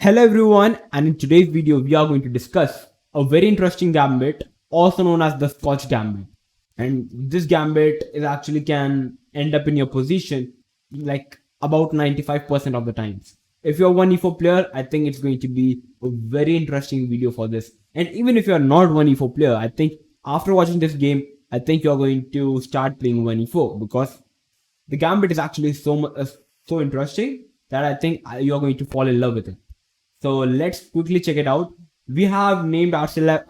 Hello everyone, and in today's video we are going to discuss a very interesting gambit also known as the Scotch Gambit. And this gambit is actually can end up in your position like about 95% of the times. If you're 1e4 player, I think it's going to be a very interesting video for this. And even if you're not 1e4 player, I think after watching this game, I think you're going to start playing 1e4 because the gambit is actually so interesting that I think you're going to fall in love with it. So let's quickly check it out. We have named ourselves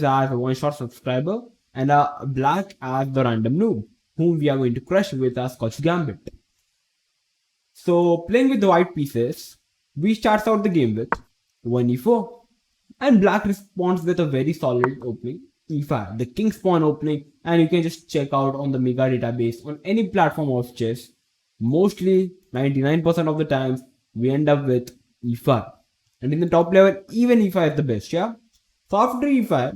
as a one-shot subscriber and Black as the random noob, whom we are going to crush with our Scotch Gambit. So playing with the white pieces, we start out the game with 1e4, and Black responds with a very solid opening, e5, the king pawn opening, and you can just check out on the mega database on any platform of chess. Mostly 99% of the times we end up with e5, and in the top level even e5 is the best. Yeah, so after e5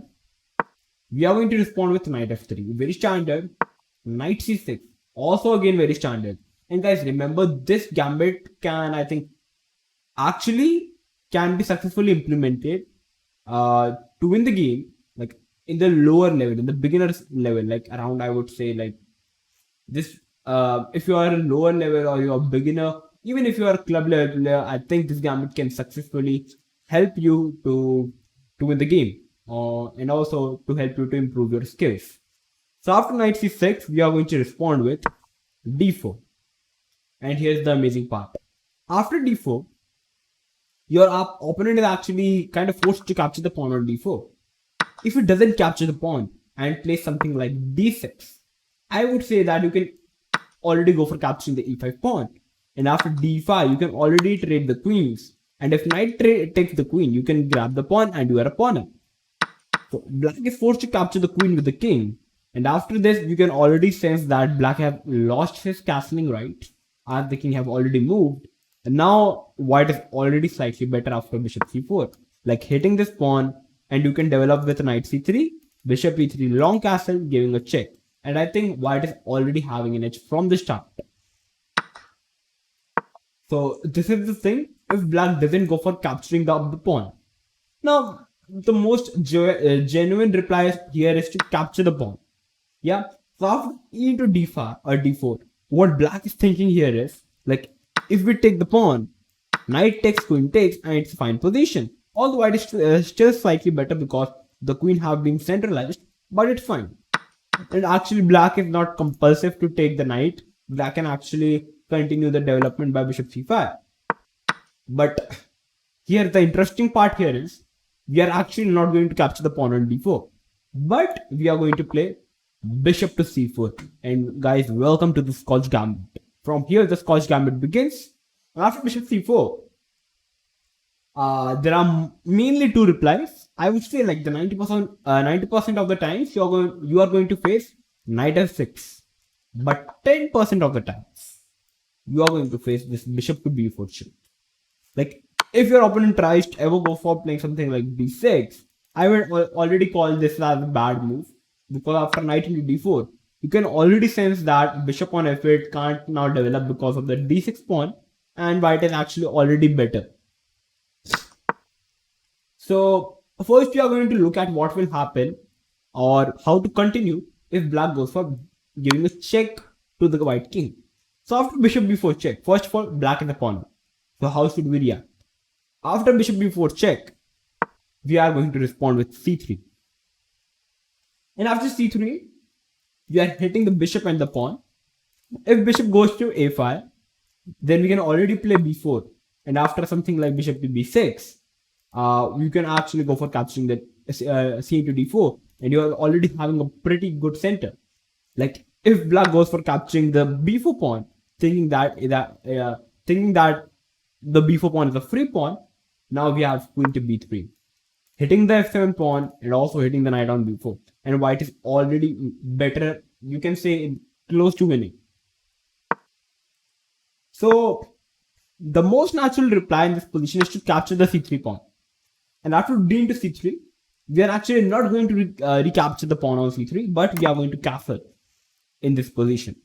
we are going to respond with knight f3, very standard. Knight c6, also again very standard. And guys, remember, this gambit can, I think, actually can be successfully implemented to win the game, like in the lower level, in the beginner's level, like around, I would say, like this. If you are a lower level or you're a beginner, even if you are a club level player, I think this gambit can successfully help you to win the game, and also to help you to improve your skills. So after knight c6, we are going to respond with d4. And here's the amazing part. After d4, your opponent is actually kind of forced to capture the pawn on d4. If it doesn't capture the pawn and plays something like d6, I would say that you can already go for capturing the e5 pawn. And after d5, you can already trade the queens. And if knight takes the queen, you can grab the pawn and you are a pawn up. So Black is forced to capture the queen with the king. And after this, you can already sense that Black have lost his castling right, as the king have already moved. And now white is already slightly better after bishop c4, like hitting this pawn, and you can develop with knight c3, bishop e3, long castle, giving a check. And I think white is already having an edge from the start. So this is the thing, if Black doesn't go for capturing the pawn. Now, the most genuine reply here is to capture the pawn. Yeah, so after e into d5 or d4, what Black is thinking here is, like, if we take the pawn, knight takes, queen takes, and it's a fine position. Although white is still slightly better because the queen have been centralized, but it's fine. And actually Black is not compulsive to take the knight. Black can actually continue the development by bishop c5. But here the interesting part here is, we are actually not going to capture the pawn on d4, but we are going to play bishop to c4. And guys, welcome to the Scotch Gambit. From here the Scotch Gambit begins. After bishop c4, there are mainly two replies. I would say like the 90% of the times you are going to face knight f6, but 10% of the times you are going to face this bishop to b4 shift. Like, if your opponent tries to ever go for playing something like d6, I would already call this as a bad move, because after knight into d4, you can already sense that bishop on f8 can't now develop because of the d6 pawn, and white is actually already better. So first we are going to look at what will happen or how to continue if Black goes for giving a check to the white king. So after bishop b4 check, first of all, Black is a pawn. So how should we react? After bishop b4 check, we are going to respond with c3. And after c3, we are hitting the bishop and the pawn. If bishop goes to a5, then we can already play b4. And after something like bishop to b6, you can actually go for capturing the c into d4, and you are already having a pretty good center. Like, if Black goes for capturing the b4 pawn, thinking that the b4 pawn is a free pawn, now we have queen to b3, hitting the f7 pawn and also hitting the knight on b4, and white is already better, you can say, close to winning. So the most natural reply in this position is to capture the c3 pawn. And after d into c3, we are actually not going to recapture the pawn on c3, but we are going to castle in this position.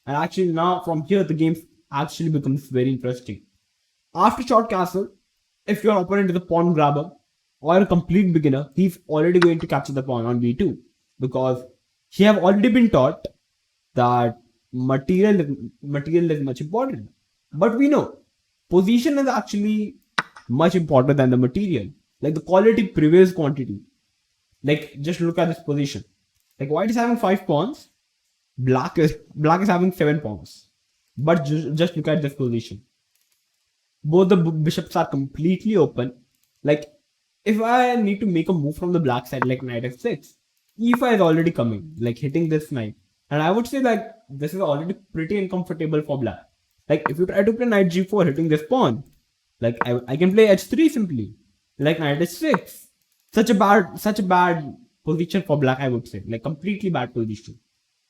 And actually now from here the game actually becomes very interesting. After short castle, if your opponent is a pawn grabber or a complete beginner, he's already going to capture the pawn on b2 because he have already been taught that material is much important. But we know position is actually much important than the material. Like the quality prevails quantity. Like just look at this position. Like white is having 5 pawns, black is having 7 pawns. But just look at this position. Both the bishops are completely open. Like if I need to make a move from the black side like knight f6, e5 is already coming, like hitting this knight. And I would say like this is already pretty uncomfortable for black. Like if you try to play knight g4 hitting this pawn, like I can play h3 simply, like knight h6. Such a bad position for black, I would say, like completely bad position.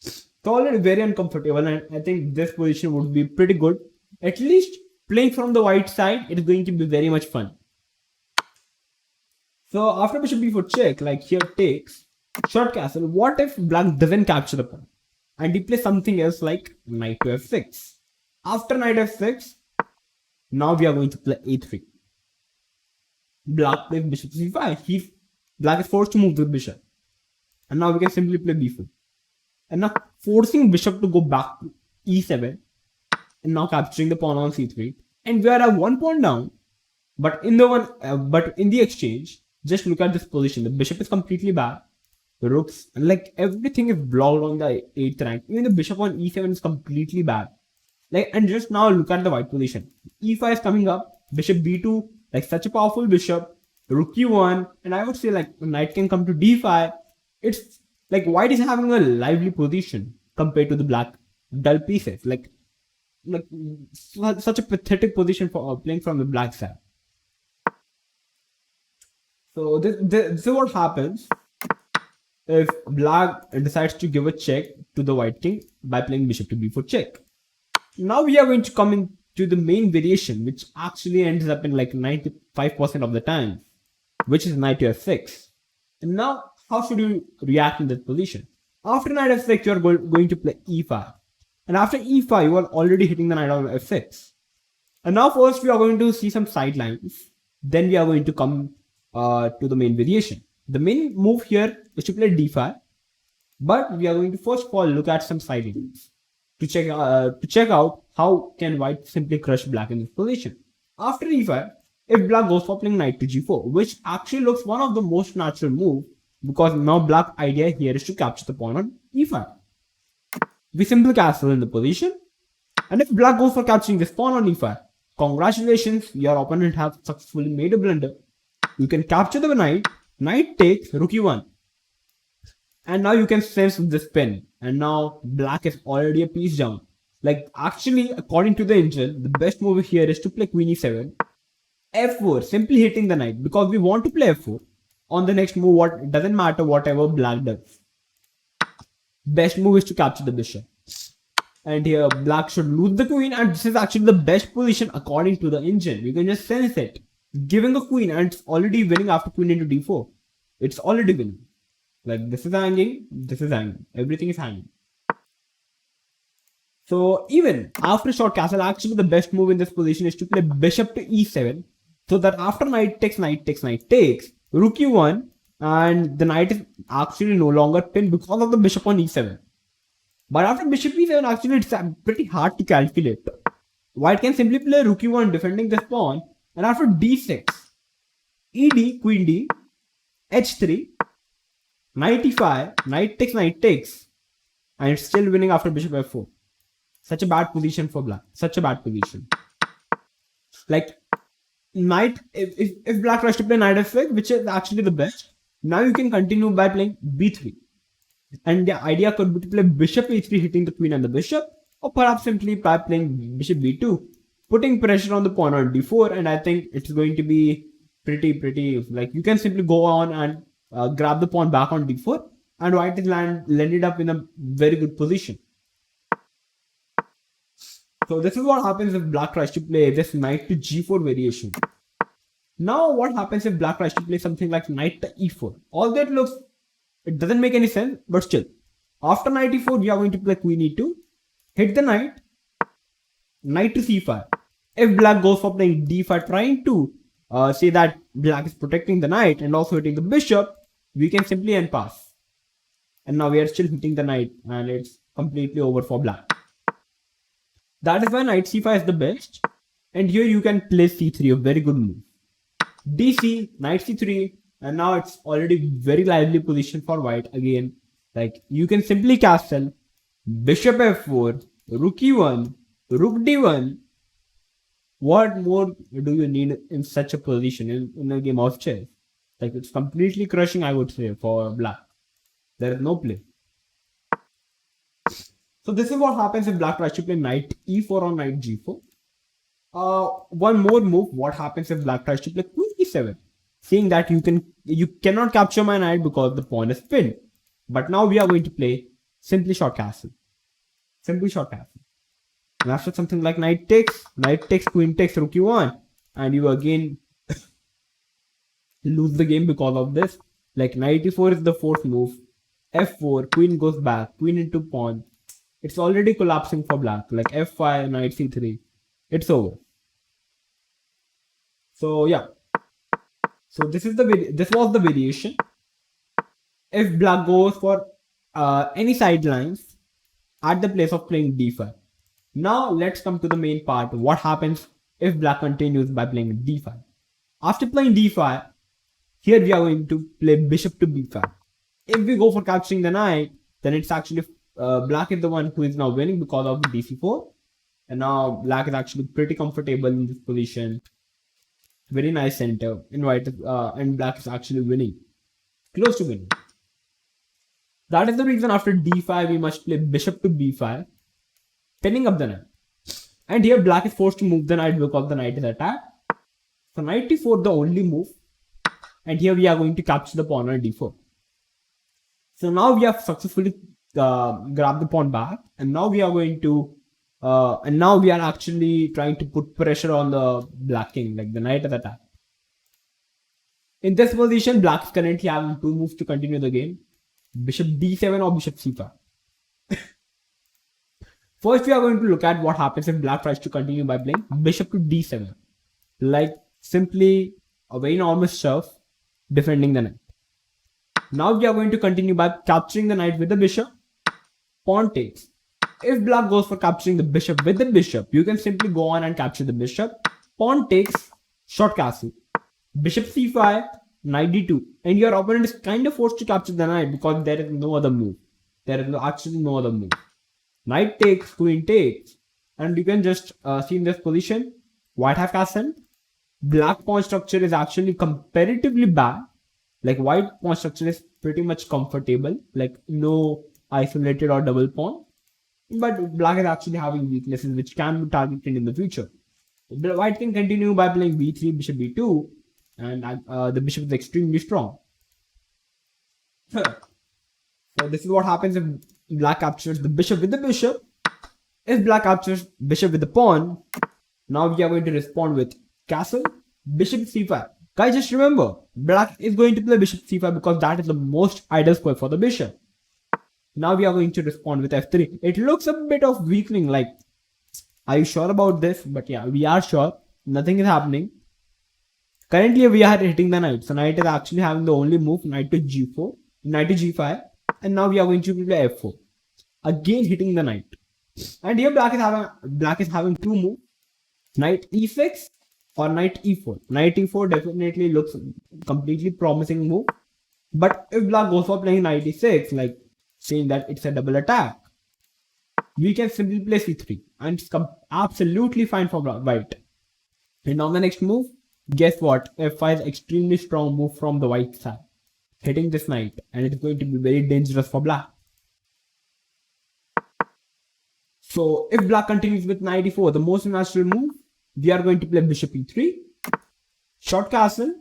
So already very uncomfortable, and I think this position would be pretty good. At least playing from the white side, it is going to be very much fun. So after bishop b4 check, like here takes, short castle, what if black doesn't capture the pawn? And he plays something else like knight to f6. After knight f6, now we are going to play a3. Black plays bishop c5. Black is forced to move the bishop. And now we can simply play b4. And now forcing bishop to go back to e7. And now capturing the pawn on c3. And we are at 1 pawn down. But in the exchange, just look at this position. The bishop is completely bad. The rooks, and like everything is blocked on the 8th rank. Even the bishop on e7 is completely bad. Like, and just now look at the white position. e5 is coming up. Bishop b2, like such a powerful bishop. Rook e1, and I would say like knight can come to d5. It's like white is having a lively position compared to the black dull pieces. Like such a pathetic position for playing from the black side. So this is what happens if black decides to give a check to the white king by playing bishop to b4 check. Now we are going to come into the main variation, which actually ends up in like 95% of the time, which is knight to f6. And now how should you react in that position? After knight f6, you are going to play e5. And after e5, you are already hitting the knight on f6. And now first we are going to see some sidelines. Then we are going to come to the main variation. The main move here is to play d5. But we are going to first of all look at some sidelines to check out how can white simply crush black in this position. After e5, if black goes for playing knight to g4, which actually looks one of the most natural move, because now black idea here is to capture the pawn on e5. We simply castle in the position, and if black goes for capturing this pawn on e5, congratulations, your opponent has successfully made a blunder. You can capture the knight, knight takes, rook e1. And now you can sense this pin, and now black is already a piece down. Like actually, according to the engine, the best move here is to play queen e7, f4, simply hitting the knight, because we want to play f4. On the next move, it doesn't matter whatever black does. Best move is to capture the bishop. And here black should lose the queen, and this is actually the best position according to the engine. You can just sense it. Giving a queen, and it's already winning after queen into d4. It's already winning. Like this is hanging, everything is hanging. So even after short castle, actually the best move in this position is to play bishop to e7, so that after knight takes, rook e1, and the knight is actually no longer pinned because of the bishop on e7. But after bishop e7, actually it's pretty hard to calculate. White can simply play rook e1 defending this pawn, and after d6, ed, queen d, h3, knight e5, knight takes, and it's still winning after bishop f4. Such a bad position for black. Such a bad position. Like knight, if black tries to play knight f6, which is actually the best, now you can continue by playing b3. And the idea could be to play bishop e3 hitting the queen and the bishop, or perhaps simply by playing bishop b2, putting pressure on the pawn on d4, and I think it's going to be pretty like you can simply go on and grab the pawn back on d4, and white is landed up in a very good position. So this is what happens if black tries to play this knight to g4 variation. Now what happens if black tries to play something like knight to e4? All that looks, it doesn't make any sense, but still. After knight e4, we are going to play queen e2, hit the knight, knight to c5. If black goes for playing d5, trying to say that black is protecting the knight and also hitting the bishop, we can simply end pass. And now we are still hitting the knight and it's completely over for black. That is why knight c5 is the best. And here you can play c3, a very good move. dc, knight c3, and now it's already very lively position for white again. Like you can simply castle, bishop f4, rook e1, rook d1. What more do you need in such a position in a game of chess? Like it's completely crushing, I would say, for black. There is no play. So this is what happens if black tries to play knight e4 or knight g4. One more move. What happens if black tries to play queen e7? Seeing that you cannot capture my knight because the pawn is pinned. But now we are going to play simply short castle. Simply short castle. And after something like knight takes, queen takes, rook e1, and you again lose the game because of this. Like knight e4 is the fourth move. f4, queen goes back, queen into pawn. It's already collapsing for black. Like f5, knight c3. It's over. So yeah. So this was the variation. If black goes for any sidelines at the place of playing d5. Now let's come to the main part. What happens if black continues by playing d5? After playing d5, here we are going to play bishop to b5. If we go for capturing the knight, then it's actually black is the one who is now winning because of dc4. And now black is actually pretty comfortable in this position. Very nice center. And white and black is actually winning. Close to winning. That is the reason after d5 we must play bishop to b5, pinning up the knight. And here black is forced to move the knight because the knight is attacked. So knight e4 the only move. And here we are going to capture the pawn on d4. So now we have successfully grabbed the pawn back. And now we are going to and now we are actually trying to put pressure on the black king, like the knight is attacked. In this position, black is currently having two moves to continue the game. Bishop d7 or bishop c5. First, we are going to look at what happens if black tries to continue by playing bishop to d7. Like simply a very normal shove, defending the knight. Now we are going to continue by capturing the knight with the bishop. Pawn takes. If black goes for capturing the bishop with the bishop, you can simply go on and capture the bishop. Pawn takes, short castle. Bishop c5, knight d2. And your opponent is kind of forced to capture the knight because there is no other move. There is actually no other move. Knight takes, queen takes. And you can just see in this position, white have castled. Black pawn structure is actually comparatively bad. Like white pawn structure is pretty much comfortable. Like no isolated or double pawn. But black is actually having weaknesses which can be targeted in the future. White can continue by playing b3, bishop b2, and the bishop is extremely strong. So this is what happens if black captures the bishop with the bishop. If black captures bishop with the pawn, now we are going to respond with castle, bishop c5. Guys, just remember, black is going to play bishop c5 because that is the most ideal square for the bishop. Now we are going to respond with f3. It looks a bit of weakening, like, are you sure about this? But yeah, we are sure. Nothing is happening. Currently, we are hitting the knight. So knight is actually having the only move, knight to g4, knight to g5. And now we are going to play f4. Again hitting the knight. And here black is having two moves. Knight e6 or knight e4. Knight e4 definitely looks completely promising move. But if black goes for playing knight e6, like saying that it's a double attack, we can simply play c3 and it's absolutely fine for white. And on the next move, guess what? f5 is extremely strong move from the white side, hitting this knight, and it's going to be very dangerous for black. So if black continues with knight e4, the most natural move, we are going to play bishop e3, short castle,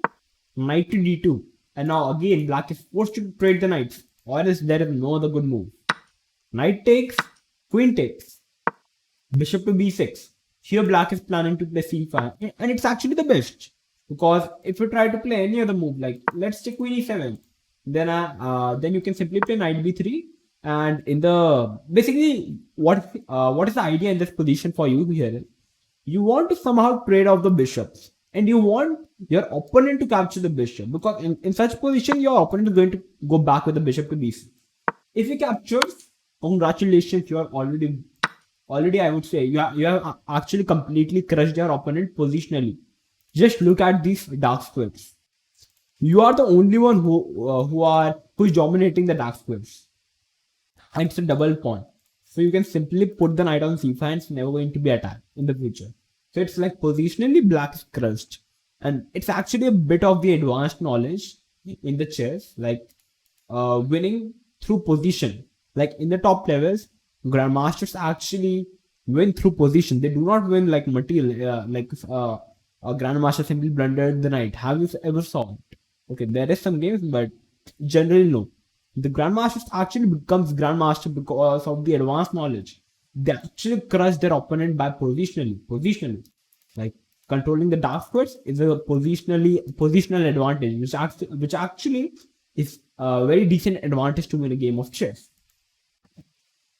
knight to d2, and now again black is forced to trade the knights, or else there is no other good move. Knight takes, queen takes, bishop to b6. Here black is planning to play c5, and it's actually the best, because if you try to play any other move, like let's take queen e7, then you can simply play knight b3. And in the basically what is the idea in this position for you here? You want to somehow trade off the bishops, and you want your opponent to capture the bishop, because in such position your opponent is going to go back with the bishop to b6. If he captures, congratulations, you are already I would say you have actually completely crushed your opponent positionally. Just look at these dark squares. You are the only one who is dominating the dark squares, and it's a double pawn. So you can simply put the knight on c5 and it's never going to be attacked in the future. So it's like positionally black is crushed. And it's actually a bit of the advanced knowledge in the chess, like winning through position. Like in the top levels, grandmasters actually win through position. They do not win like material, a grandmaster simply blundered the knight. Have you ever saw it? Okay, there is some games, but generally no. The grandmaster actually becomes grandmaster because of the advanced knowledge. They actually crush their opponent by positionally. Like controlling the dark squares is a positional advantage, which actually is a very decent advantage to win a game of chess.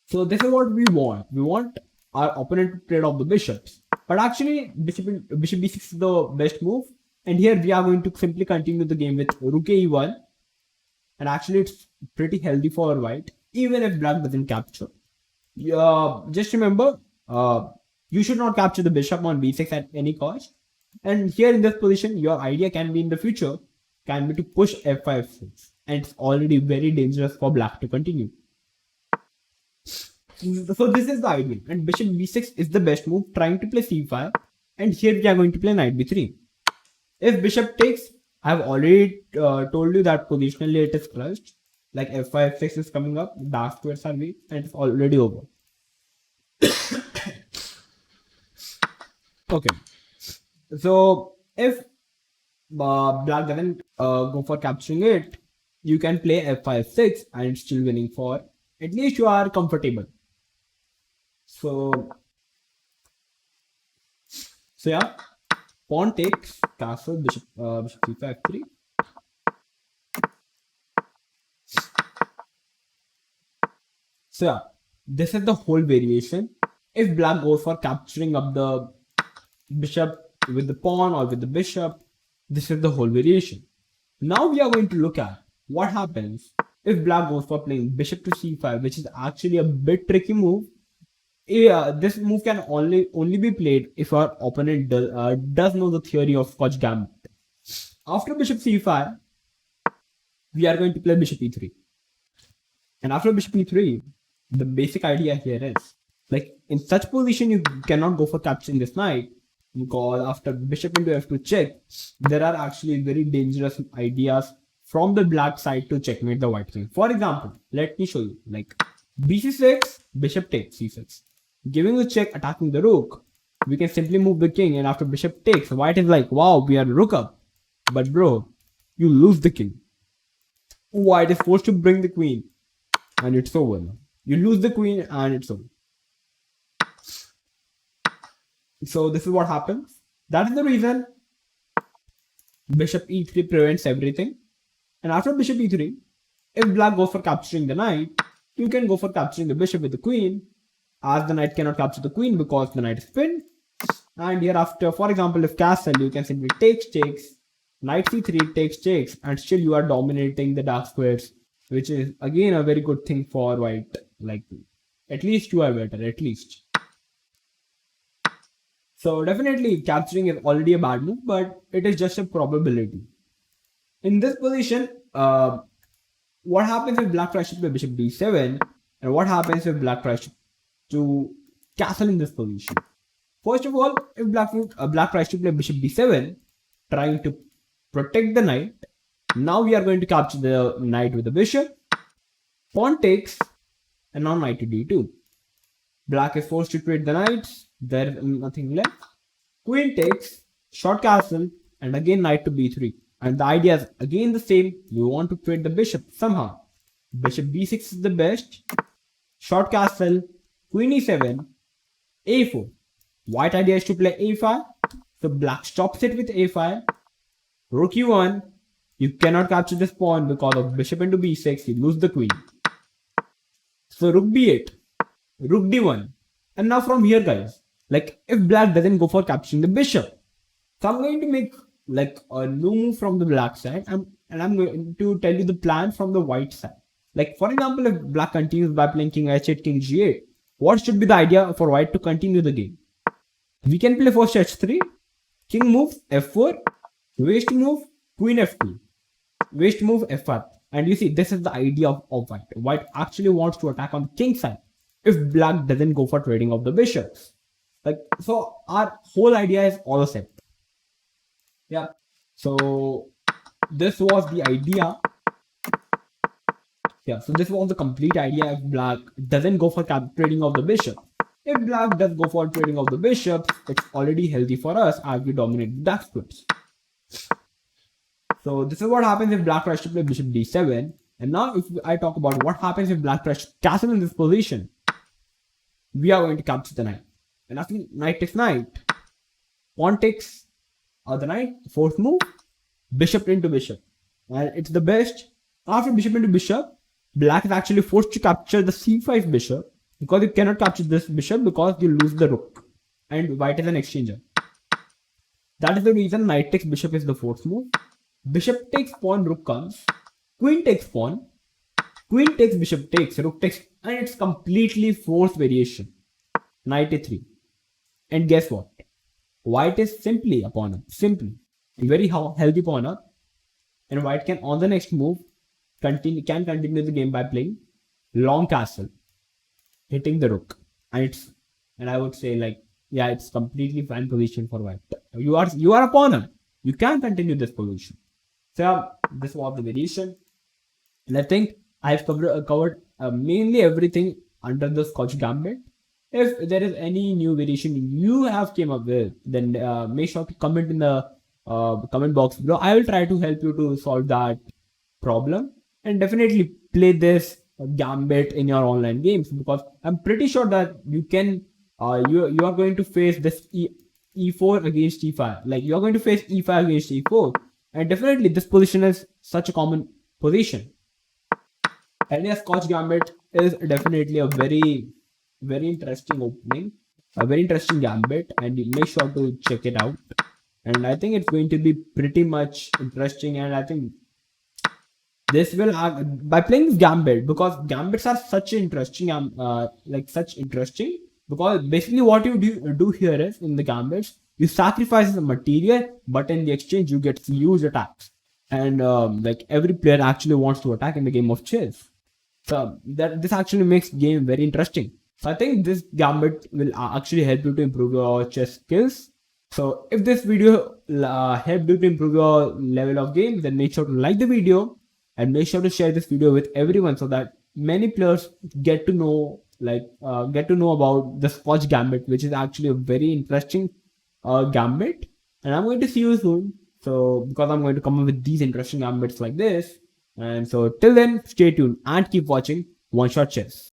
So this is what we want. We want our opponent to trade off the bishops. But actually, bishop b6 is the best move. And here we are going to simply continue the game with rook e1. And actually, it's pretty healthy for white, even if black doesn't capture. Just remember, you should not capture the bishop on b6 at any cost. And here in this position, your idea can be in the future, can be to push f5-6. And it's already very dangerous for black to continue. So this is the idea. And bishop b6 is the best move, trying to play c5. And here we are going to play knight b3. If bishop takes, I have already told you that positionally it is crushed. Like f5-6 is coming up, dark squares are weak, and it's already over. Okay. So if black doesn't go for capturing it, you can play f5-6 and it's still winning for, at least you are comfortable. So yeah. Pawn takes, castle, bishop c5 f3. So yeah, this is the whole variation. If black goes for capturing up the bishop with the pawn or with the bishop, this is the whole variation. Now we are going to look at what happens if black goes for playing bishop to c5, which is actually a bit tricky move. This move can only be played if our opponent does know the theory of Scotch Gambit. After bishop c5, we are going to play bishop e3. And after bishop e3, the basic idea here is, like in such position you cannot go for capturing this knight, because after bishop into f2 check, there are actually very dangerous ideas from the black side to checkmate the white king. For example, let me show you, like bc6, bishop takes c6. Giving the check, attacking the rook, we can simply move the king, and after bishop takes, white is like, wow, we are rook up. But bro, you lose the king. White is forced to bring the queen, and it's over now. You lose the queen, and it's over. So this is what happens. That is the reason bishop e3 prevents everything. And after bishop e3, if black goes for capturing the knight, you can go for capturing the bishop with the queen, as the knight cannot capture the queen because the knight is pinned. And hereafter, for example, if castle, you can simply takes, knight c3 takes, and still you are dominating the dark squares, which is again a very good thing for white. Like, at least you are better, at least. So definitely capturing is already a bad move, but it is just a probability. In this position, what happens if black tries to play bishop d7, and what happens if black tries to castle in this position? First of all, if black tries to play bishop d7, trying to protect the knight, now we are going to capture the knight with the bishop. Pawn takes, and now knight to d2. Black is forced to trade the knights, there is nothing left. Queen takes, short castle, and again knight to b3. And the idea is again the same, you want to trade the bishop somehow. Bishop b6 is the best. Short castle, queen e7, a4. White idea is to play a5, so black stops it with a5. Rook e1, you cannot capture this pawn because of bishop into b6, you lose the queen. So rook b8, rook d1. And now from here guys, like if black doesn't go for capturing the bishop. So I'm going to make like a new move from the black side, and I'm going to tell you the plan from the white side. Like for example, if black continues by playing king h8, king g8, what should be the idea for white to continue the game? We can play first h3, king moves f4, waste move, queen f2, waste move f5. And you see, this is the idea of white. White actually wants to attack on the king side if black doesn't go for trading of the bishops. Like, so our whole idea is all set. Yeah. So this was the idea. Yeah. So this was the complete idea. If black doesn't go for trading of the bishop. If black does go for trading of the bishop, it's already healthy for us as we dominate the dark splits. So this is what happens if black tries to play bishop d7. And now if I talk about what happens if black tries to castle in this position, we are going to capture the knight. And after knight takes knight, pawn takes the knight, fourth move, bishop into bishop. And it's the best. After bishop into bishop, black is actually forced to capture the c5 bishop, because you cannot capture this bishop because you lose the rook. And white is an exchanger. That is the reason knight takes bishop is the fourth move. Bishop takes pawn, rook comes. Queen takes pawn. Queen takes bishop takes, rook takes, and it's completely forced variation. Knight a3. And guess what? White is simply a pawn up. Simply. A very healthy pawn up. And white can, on the next move, continue the game by playing long castle, hitting the rook. And I would say, like, yeah, it's completely fine position for white. You are a pawn up. You can continue this position. So this was the variation, and I think I've covered mainly everything under the Scotch Gambit. If there is any new variation you have came up with, then make sure to comment in the comment box below. I will try to help you to solve that problem, and definitely play this Gambit in your online games, because I'm pretty sure that you can. You are going to face this e4 against e5. Like, you are going to face e5 against e4. And definitely this position is such a common position. And yes, Scotch Gambit is definitely a very, very interesting opening. A very interesting gambit. And you make sure to check it out. And I think it's going to be pretty much interesting. And I think this will, by playing this gambit, because gambits are such interesting, because basically what you do here is, in the gambits, you sacrifice the material, but in the exchange you get huge attacks. And like every player actually wants to attack in the game of chess. So this actually makes game very interesting. So I think this gambit will actually help you to improve your chess skills. So if this video helped you to improve your level of game, then make sure to like the video and make sure to share this video with everyone, so that many players get to know about the Scotch Gambit, which is actually a very interesting gambit. And I'm going to see you soon. So because I'm going to come up with these interesting gambits like this. And so till then, stay tuned and keep watching One Shot Chess.